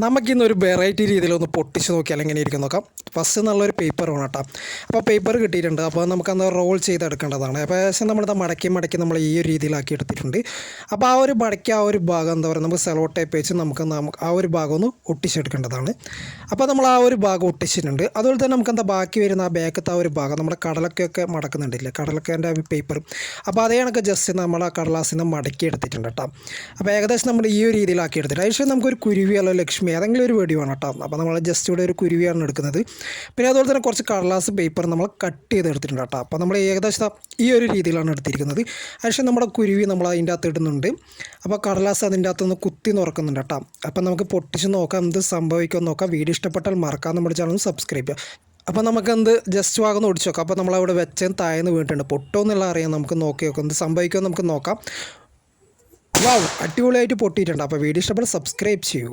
നമുക്കിന്നൊരു വെറൈറ്റി രീതിയിലൊന്ന് പൊട്ടിച്ച് നോക്കിയാൽ എങ്ങനെ ഇരിക്കും നോക്കാം. ഫസ്റ്റ് നല്ലൊരു പേപ്പർ വേണം കേട്ടോ. അപ്പോൾ പേപ്പർ കിട്ടിയിട്ടുണ്ട്. അപ്പോൾ നമുക്കന്ന് റോൾ ചെയ്തെടുക്കേണ്ടതാണ്. അപ്പോൾ ഏകദേശം നമ്മളിത് മടക്കി നമ്മൾ ഈ ഒരു രീതിയിലാക്കി എടുത്തിട്ടുണ്ട്. അപ്പോൾ ആ ഒരു മടക്കി ആ ഒരു ഭാഗം എന്താ പറയുക, നമുക്ക് സെലോ ടേപ്പ് വെച്ച് നമുക്ക് ആ ഒരു ഭാഗം ഒന്ന് ഒട്ടിച്ചെടുക്കേണ്ടതാണ്. അപ്പോൾ നമ്മൾ ആ ഒരു ഭാഗം ഒട്ടിച്ചിട്ടുണ്ട്. അതുപോലെ തന്നെ നമുക്കെന്താ ബാക്കി വരുന്ന ആ ബാക്കത്തെ ആ ഒരു ഭാഗം നമ്മുടെ കടലൊക്കെ മടക്കുന്നുണ്ടില്ലേ, കടലക്കേൻ്റെ പേപ്പർ. അപ്പോൾ അതേ കണക്ക് ജസ്റ്റ് നമ്മൾ ആ കടലാസിനെ മടക്കി എടുത്തിട്ടുണ്ട് കേട്ടോ. അപ്പോൾ ഏകദേശം നമ്മൾ ഈ ഒരു രീതിയിലാക്കി എടുത്തിട്ട് അതിനുശേഷം നമുക്കൊരു കുരുവി അല്ല ലക്ഷ്മി ഏതെങ്കിലും ഒരു വെടി വേണം കേട്ടോ. അപ്പോൾ നമ്മൾ ജസ്റ്റ് ഇവിടെ ഒരു കുരുവിയാണ് എടുക്കുന്നത്. പിന്നെ അതുപോലെ തന്നെ കുറച്ച് കടലാസ് പേപ്പർ നമ്മൾ കട്ട് ചെയ്ത് എടുത്തിട്ടുണ്ട് കേട്ടോ. അപ്പോൾ നമ്മൾ ഏകദേശം ഈ ഒരു രീതിയിലാണ് എടുത്തിരിക്കുന്നത്. അതിനുശേഷം നമ്മുടെ കുരുവി നമ്മൾ അതിൻ്റെ അകത്ത് ഇടുന്നുണ്ട്. അപ്പോൾ കടലാസ് അതിൻ്റെ അകത്തുനിന്ന് കുത്തി തുറക്കുന്നുണ്ട് കേട്ടോ. അപ്പോൾ നമുക്ക് പൊട്ടിച്ച് നോക്കാം എന്ത് സംഭവിക്കുമെന്ന് നോക്കാം. വീഡിയോ ഇഷ്ടപ്പെട്ടാൽ മറക്കാൻ നമ്മുടെ ചാനൽ സബ്സ്ക്രൈബ് ചെയ്യുക. അപ്പോൾ നമുക്കെന്ത് ജസ്റ്റ് ഭാഗം ഒടിച്ച് നോക്കാം. അപ്പോൾ നമ്മളവിടെ വെച്ചത് താഴ്ന്ന് വീണിട്ടുണ്ട്. പൊട്ടുമെന്നുള്ള അറിയാം, നമുക്ക് നോക്കി നോക്കാം എന്ത് സംഭവിക്കുമെന്ന് നമുക്ക് നോക്കാം. വാവ്, അടിപൊളിയായിട്ട് പൊട്ടിയിട്ടുണ്ട്. അപ്പോൾ വീഡിയോ ഇഷ്ടപ്പെട്ടാൽ സബ്സ്ക്രൈബ് ചെയ്യൂ.